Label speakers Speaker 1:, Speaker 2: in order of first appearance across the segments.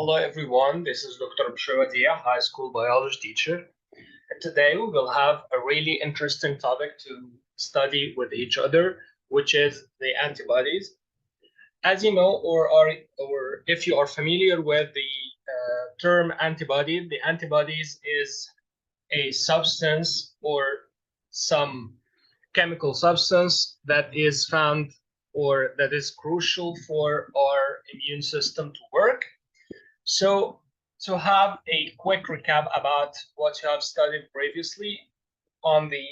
Speaker 1: Hello everyone, this is Dr. Bshrawadia, high school biology teacher. And today we will have a really interesting topic to study with each other, which is the antibodies. As you know, or if you are familiar with the term antibody, the antibodies is a substance or some chemical substance that is found or that is crucial for our immune system to work. So to have a quick recap about what you have studied previously on the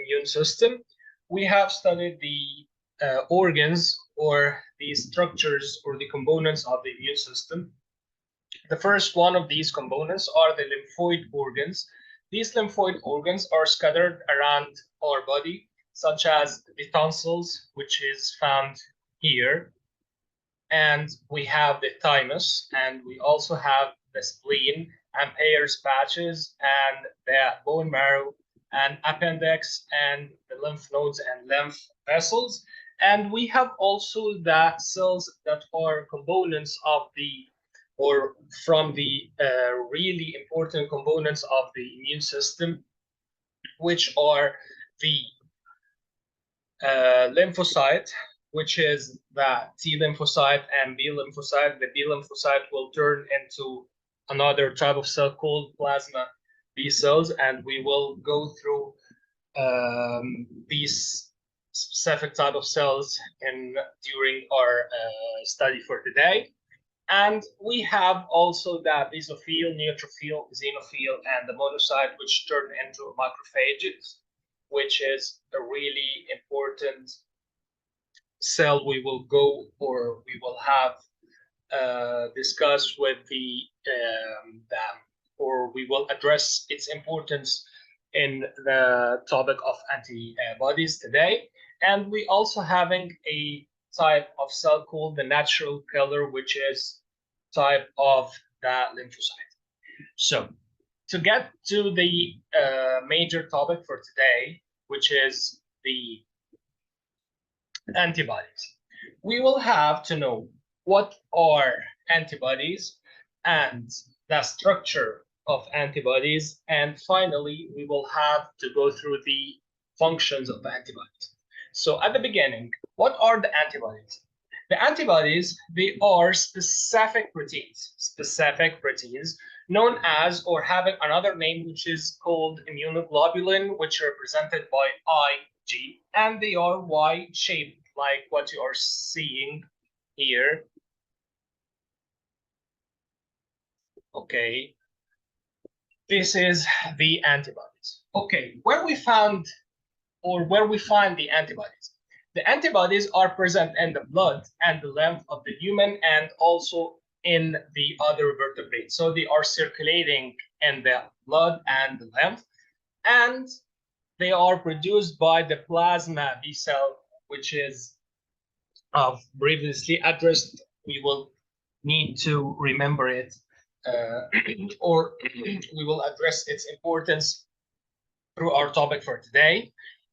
Speaker 1: immune system, we have studied the organs or the structures or the components of the immune system. The first one of these components are the lymphoid organs. These lymphoid organs are scattered around our body, such as the tonsils, which is found here. And we have the thymus, and we also have the spleen and Peyer's patches and the bone marrow and appendix and the lymph nodes and lymph vessels. And we have also the cells that are components of the or from the really important components of the immune system, which are the lymphocyte, which is the T lymphocyte and B lymphocyte. The B lymphocyte will turn into another type of cell called plasma B cells, and we will go through these specific type of cells during our study for today. And we have also the basophil, neutrophil, xenophil, and the monocyte, which turn into macrophages, which is a really important cell we will go or we will have discussed with or we will address its importance in the topic of antibodies today. And we also having a type of cell called the natural killer, which is type of the lymphocyte. So to get to the major topic for today, which is the antibodies, we will have to know what are antibodies and the structure of antibodies, and finally we will have to go through the functions of antibodies. So at the beginning, what are the antibodies? The antibodies, they are specific proteins known as or having another name, which is called immunoglobulin, which are represented by Ig, and they are Y-shaped, like what you are seeing here. Okay, this is the antibodies. Okay, where we find the antibodies. The antibodies are present in the blood and the lymph of the human and also in the other vertebrates. So they are circulating in the blood and the lymph, and they are produced by the plasma B cell, which is previously addressed. We will need to remember it, or we will address its importance through our topic for today.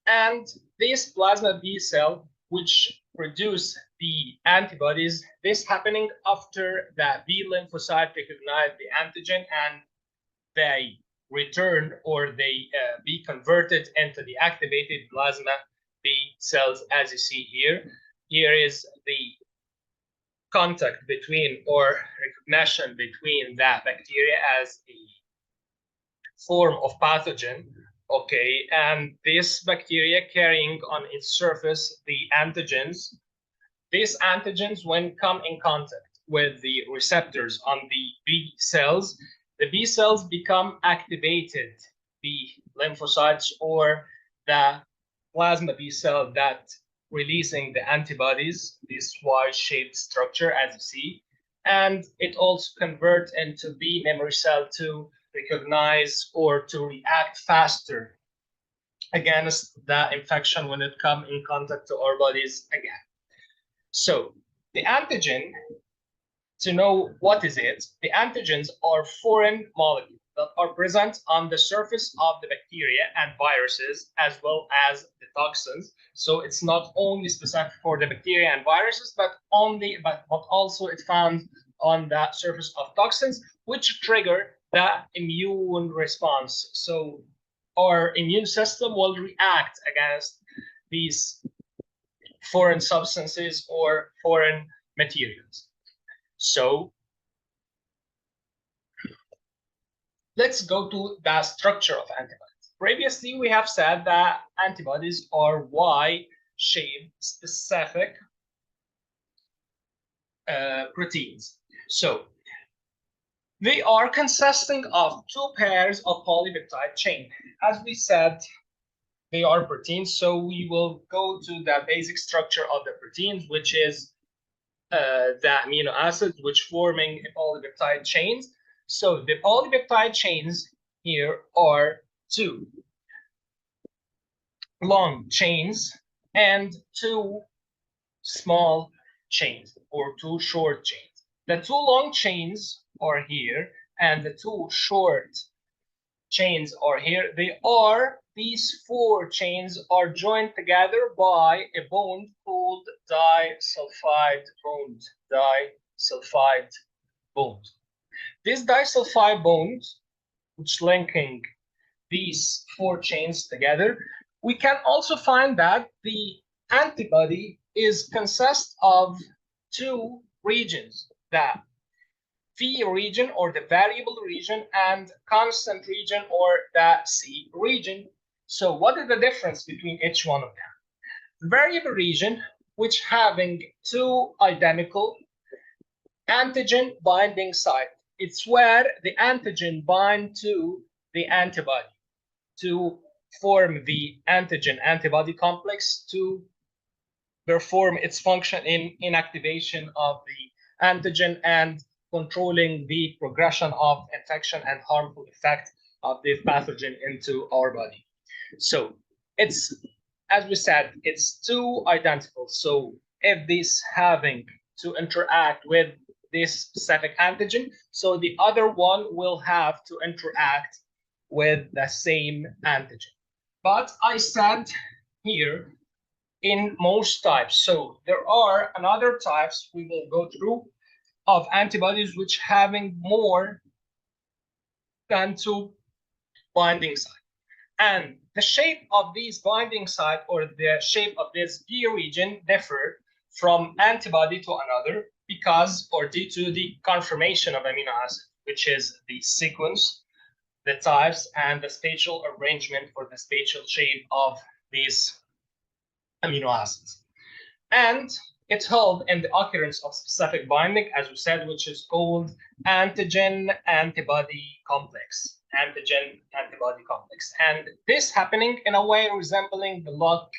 Speaker 1: And this plasma B cell, which produce the antibodies, this happening after the B lymphocyte recognize the antigen and they return or they be converted into the activated plasma B cells, as you see here. Here is the contact between or recognition between the bacteria as a form of pathogen. Okay, and this bacteria carrying on its surface the antigens. These antigens, when come in contact with the receptors on the B cells, the B cells become activated B lymphocytes or the plasma B cell that releasing the antibodies, this Y-shaped structure as you see, and it also converts into B memory cell to recognize or to react faster against the infection when it comes in contact to our bodies again. So the antigen, to know what is it, the antigens are foreign molecules that are present on the surface of the bacteria and viruses, as well as the toxins. So it's not only specific for the bacteria and viruses, but also it found on the surface of toxins, which trigger the immune response. So our immune system will react against these foreign substances or foreign materials. So let's go to the structure of antibodies. Previously, we have said that antibodies are Y-shaped specific proteins. So they are consisting of two pairs of polypeptide chain. As we said, they are proteins, so we will go to the basic structure of the proteins, which is the amino acids which forming polypeptide chains. So the polypeptide chains here are two long chains and two small chains or two short chains. The two long chains are here and the two short chains are here. These four chains are joined together by a bond called disulfide bond. Disulfide bond. This disulfide bond, which linking these four chains together, we can also find that the antibody is consist of two regions, the V region or the variable region and constant region or the C region. So what is the difference between each one of them? The variable region, which having two identical antigen binding site. It's where the antigen bind to the antibody to form the antigen antibody complex to perform its function in inactivation of the antigen and controlling the progression of infection and harmful effect of the pathogen into our body. So it's, as we said, it's two identical. So if this having to interact with this specific antigen, so the other one will have to interact with the same antigen. But I said here in most types. So there are another types we will go through of antibodies which having more than two binding sites. And the shape of these binding site or the shape of this B region differ from antibody to another because or due to the conformation of amino acid, which is the sequence, the types, and the spatial arrangement for the spatial shape of these amino acids. And it's held in the occurrence of specific binding, as we said, which is called antigen-antibody complex. Antigen-antibody complex. And this happening in a way resembling the lock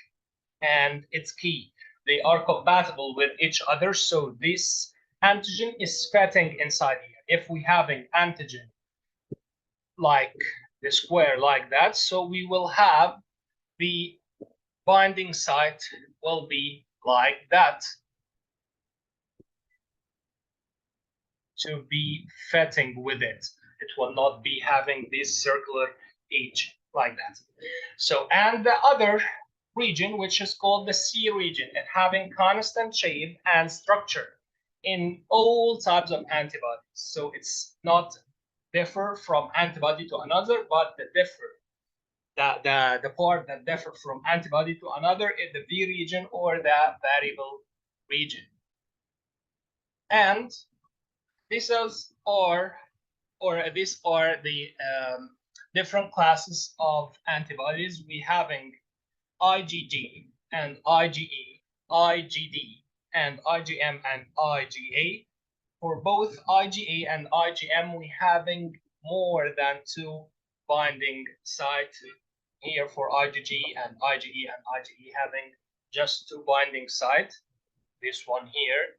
Speaker 1: and its key. They are compatible with each other, so this antigen is fitting inside here. If we having antigen like the square like that, so we will have the binding site will be like that to be fitting with it. It will not be having this circular edge like that. So, and the other region, which is called the C region, and having constant shape and structure in all types of antibodies. So it's not differ from antibody to another, but the part that differ from antibody to another is the V region or the variable region. And these are the different classes of antibodies. We having IgG and IgE, IgD, and IgM and IgA. For both IgA and IgM, we having more than two binding sites. Here for IgG and IgE and IgE having just two binding sites. This one here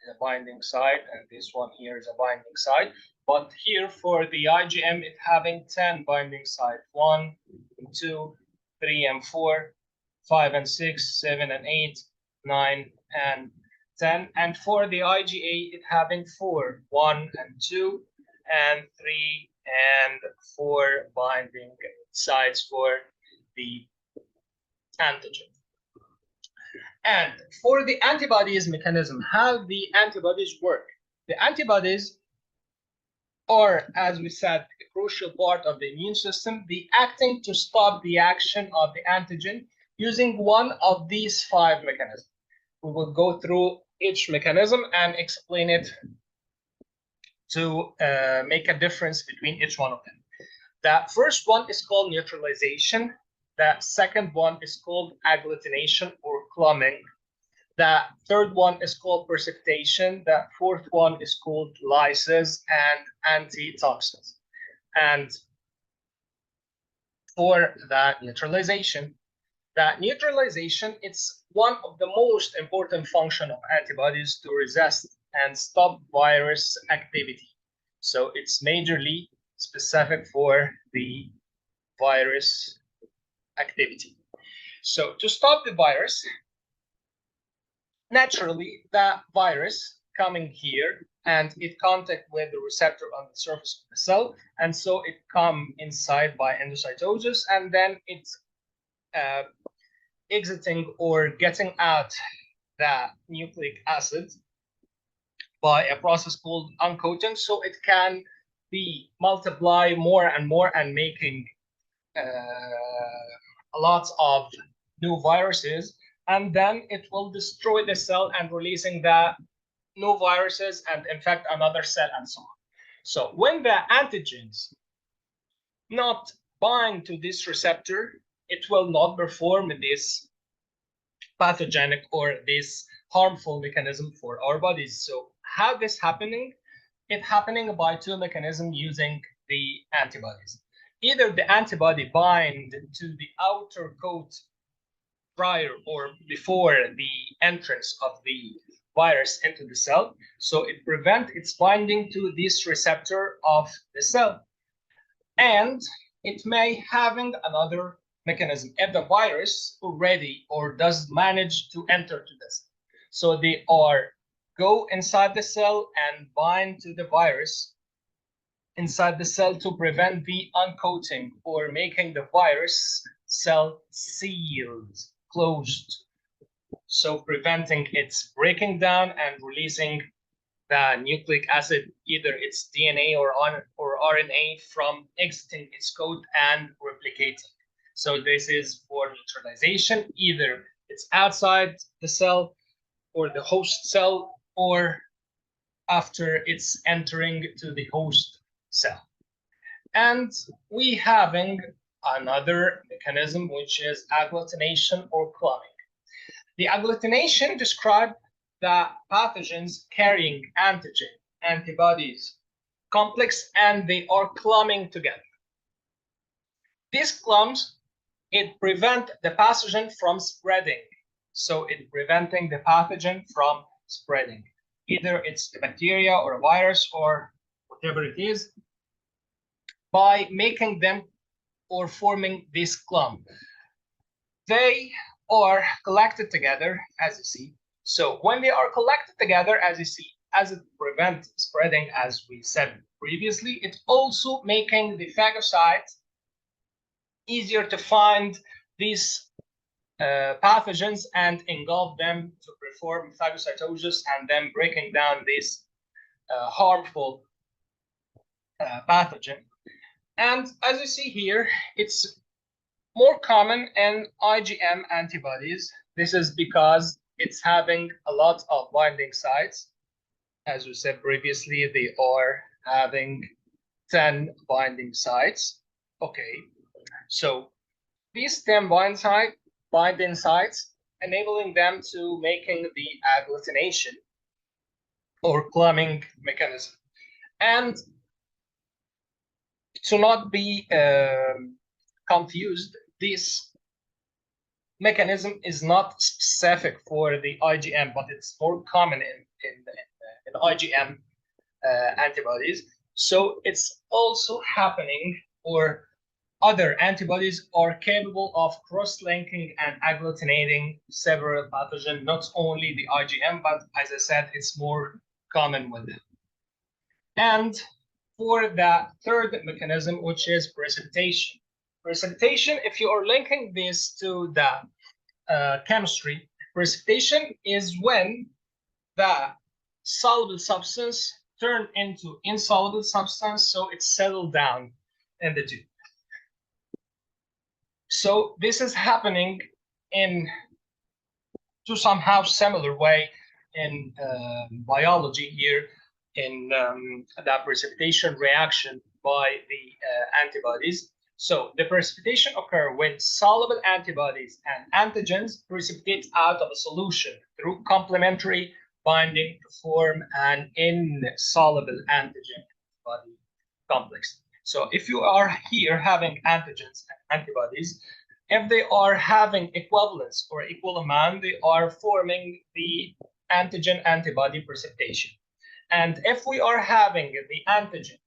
Speaker 1: is a binding site, and this one here is a binding site. But here for the IgM, it having 10 binding sites. 1, 2, 3, and 4, 5 and 6, 7 and 8, 9 and 10. And for the IgA, it having 4, 1 and 2, and 3 and 4 binding sites for the antigen. And for the antibodies mechanism, how the antibodies work. The antibodies are, as we said, a crucial part of the immune system. The acting to stop the action of the antigen using one of these 5 mechanisms. We will go through each mechanism and explain it to make a difference between each one of them. The first one is called neutralization. The second one is called agglutination or clumping. The third one is called precipitation. The fourth one is called lysis and antitoxins. And for the neutralization, it's one of the most important function of antibodies to resist and stop virus activity. So it's majorly specific for the virus activity. So to stop the virus, naturally, the virus coming here and it contact with the receptor on the surface of the cell, and so it come inside by endocytosis, and then it's exiting or getting out the nucleic acid by a process called uncoating, so it can be multiply more and more and making a lot of new viruses, and then it will destroy the cell and releasing the new viruses and infect another cell and so on. So when the antigens not bind to this receptor, it will not perform this pathogenic or this harmful mechanism for our bodies. So how this happening? It happening by 2 mechanisms using the antibodies. Either the antibody bind to the outer coat prior or before the entrance of the virus into the cell, so it prevents its binding to this receptor of the cell. And it may having another mechanism if the virus already or does manage to enter to this. So they are go inside the cell and bind to the virus inside the cell to prevent the uncoating or making the virus cell sealed, closed. So preventing its breaking down and releasing the nucleic acid, either its DNA or RNA, from exiting its coat and replicating. So this is for neutralization, either it's outside the cell or the host cell, or after it's entering to the host cell. And we having another mechanism, which is agglutination or clumping. The agglutination describes the pathogens carrying antigen, antibodies, complex, and they are clumping together. These clumps, it prevent the pathogen from spreading. So it preventing the pathogen from spreading. Either it's the bacteria or a virus or whatever it is, by making them or forming this clump. They are collected together, as you see. So when they are collected together, as you see, as it prevents spreading, as we said previously, it's also making the phagocytes easier to find these pathogens and engulf them to perform phagocytosis and then breaking down this harmful pathogen. And as you see here, it's more common in IgM antibodies. This is because it's having a lot of binding sites. As we said previously, they are having 10 binding sites. Okay, so these 10 binding sites, enabling them to making the agglutination or clumping mechanism. And to not be confused, this mechanism is not specific for the IgM, but it's more common in IgM antibodies. So it's also happening, or other antibodies are capable of cross-linking and agglutinating several pathogens, not only the IgM, but as I said, it's more common with them. And for the third mechanism, which is precipitation. Precipitation, if you are linking this to the chemistry, Precipitation is when the soluble substance turn into insoluble substance, so it's settled down in the tube. So this is happening in to somehow similar way in biology here in the precipitation reaction by the antibodies. So the precipitation occurs when soluble antibodies and antigens precipitate out of a solution through complementary binding to form an insoluble antigen antibody complex. So if you are here having antigens and antibodies, if they are having equivalence or equal amount, they are forming the antigen antibody precipitation. And if we are having the antigen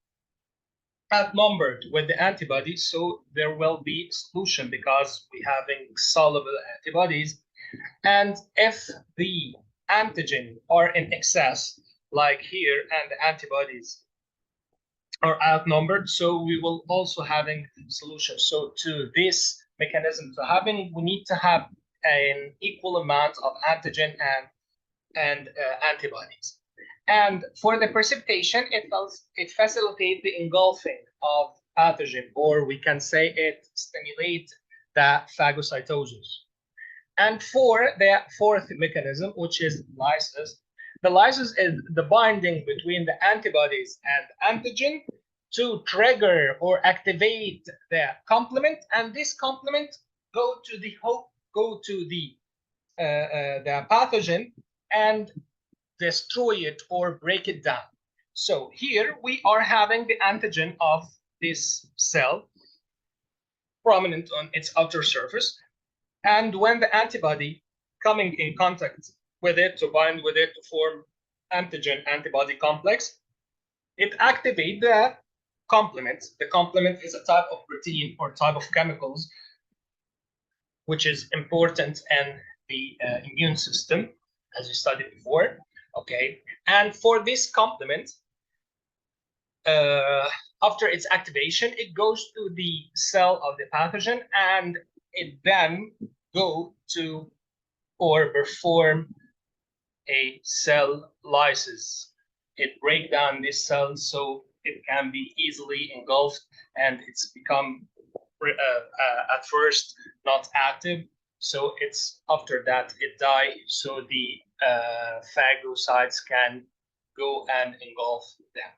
Speaker 1: outnumbered with the antibody, so there will be solution because we having soluble antibodies. And if the antigen are in excess, like here, and the antibodies are outnumbered, so we will also having solution. So to this mechanism to happen, we need to have an equal amount of antigen and antibodies. And for the precipitation, it facilitates the engulfing of pathogen, or we can say it stimulates the phagocytosis. And for the fourth mechanism, which is lysis, the lysis is the binding between the antibodies and antigen to trigger or activate the complement, and this complement go to the pathogen and destroy it or break it down. So here we are having the antigen of this cell prominent on its outer surface, and when the antibody coming in contact with it to bind with it to form antigen antibody complex, it activates the complement. The complement is a type of protein or type of chemicals which is important in the immune system, as we studied before. Okay, and for this complement, after its activation, it goes to the cell of the pathogen, and it then go to or perform a cell lysis. It breaks down this cell so it can be easily engulfed, and it's become at first not active. So it's after that it dies, so the phagocytes can go and engulf them.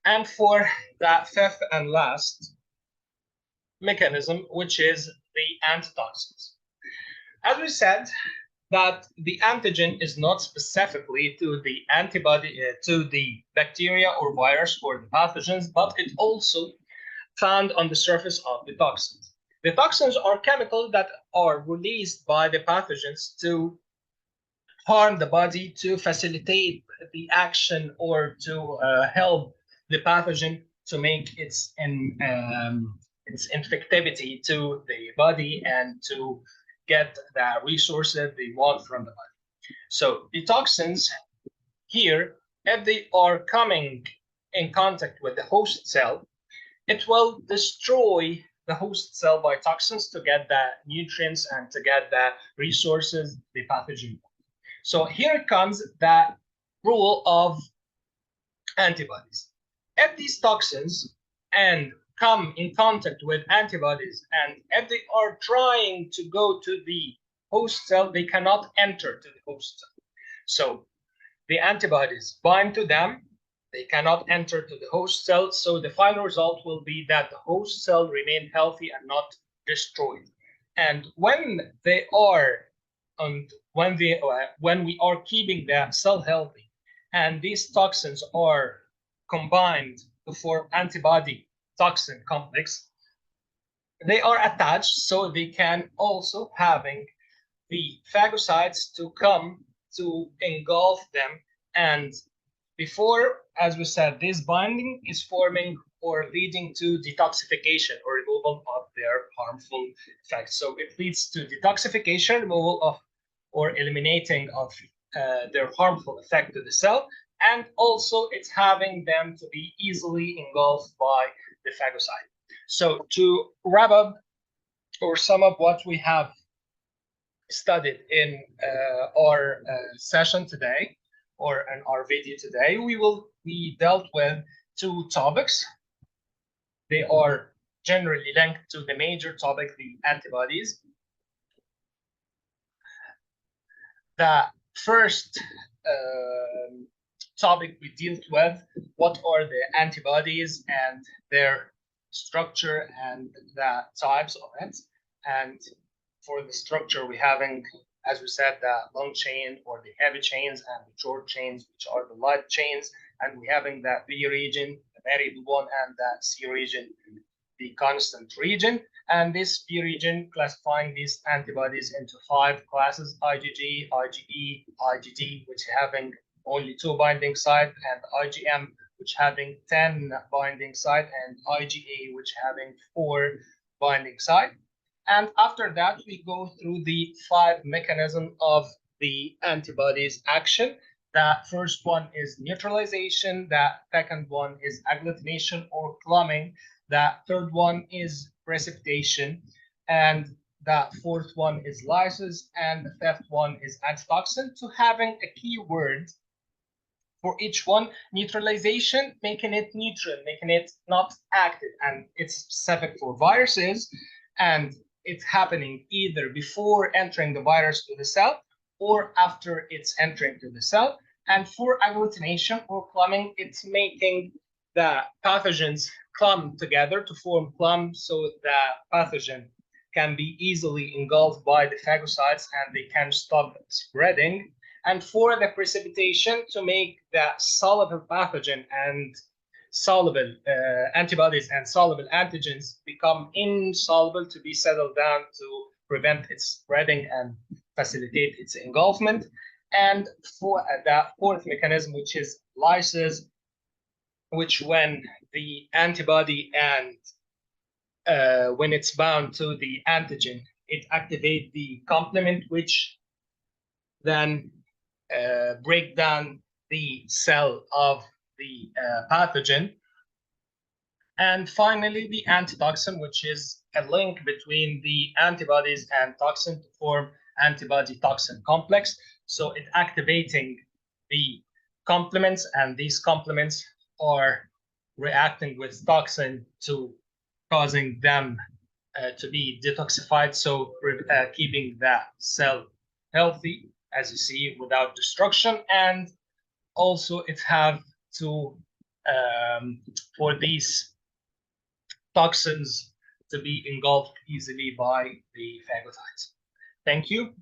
Speaker 1: And for that fifth and last mechanism, which is the antitoxins. As we said, that the antigen is not specifically to the antibody, to the bacteria or virus or the pathogens, but it also found on the surface of the toxins. The toxins are chemicals that are released by the pathogens to harm the body, to facilitate the action or to help the pathogen to make its infectivity to the body and to get the resources they want from the body. So the toxins here, if they are coming in contact with the host cell, it will destroy the host cell by toxins to get the nutrients and to get the resources the pathogen. So here comes the rule of antibodies. If these toxins and come in contact with antibodies, and if they are trying to go to the host cell, they cannot enter to the host cell. So the antibodies bind to them, they cannot enter to the host cell, so the final result will be that the host cell remain healthy and not destroyed. And when they are, and when we are keeping the cell healthy, and these toxins are combined to form antibody toxin complex, they are attached, so they can also having the phagocytes to come to engulf them. And before, as we said, this binding is forming or leading to detoxification or removal of their harmful effects. So it leads to detoxification, removal of or eliminating of their harmful effect to the cell, and also it's having them to be easily engulfed by the phagocyte. So to wrap up or sum up what we have studied in our session today, or in our video today, we dealt with two topics. They are generally linked to the major topic, the antibodies. The first topic we dealt with, what are the antibodies and their structure and the types of it. And for the structure, we're having, as we said, the long chain or the heavy chains and the short chains, which are the light chains. And we're having the B region, the variable one, and the C region, the constant region. And this B region classifying these antibodies into 5 classes: IgG, IgE, IgD, which having only 2 binding sites, and IgM, which having 10 binding sites, and IgA, which having 4 binding sites. And after that, we go through the 5 mechanisms of the antibodies action. The first one is neutralization. The second one is agglutination or clumping. The third one is precipitation. And the fourth one is lysis. And the fifth one is antitoxin. So having a keyword for each one: neutralization, making it neutral, making it not active. And it's specific for viruses. And it's happening either before entering the virus to the cell or after it's entering to the cell. And for agglutination or clumping, it's making the pathogens clump together to form clumps, so the pathogen can be easily engulfed by the phagocytes and they can stop spreading. And for the precipitation, to make the soluble pathogen and soluble antibodies and soluble antigens become insoluble, to be settled down to prevent its spreading and facilitate its engulfment. And for the fourth mechanism, which is lysis, which when the antibody and when it's bound to the antigen, it activates the complement, which then break down the cell of the pathogen. And finally, the antitoxin, which is a link between the antibodies and toxin to form antibody-toxin complex. So it's activating the complements, and these complements are reacting with toxin to causing them to be detoxified, so keeping the cell healthy, as you see, without destruction. And also it have to for these toxins to be engulfed easily by the phagocytes. Thank you.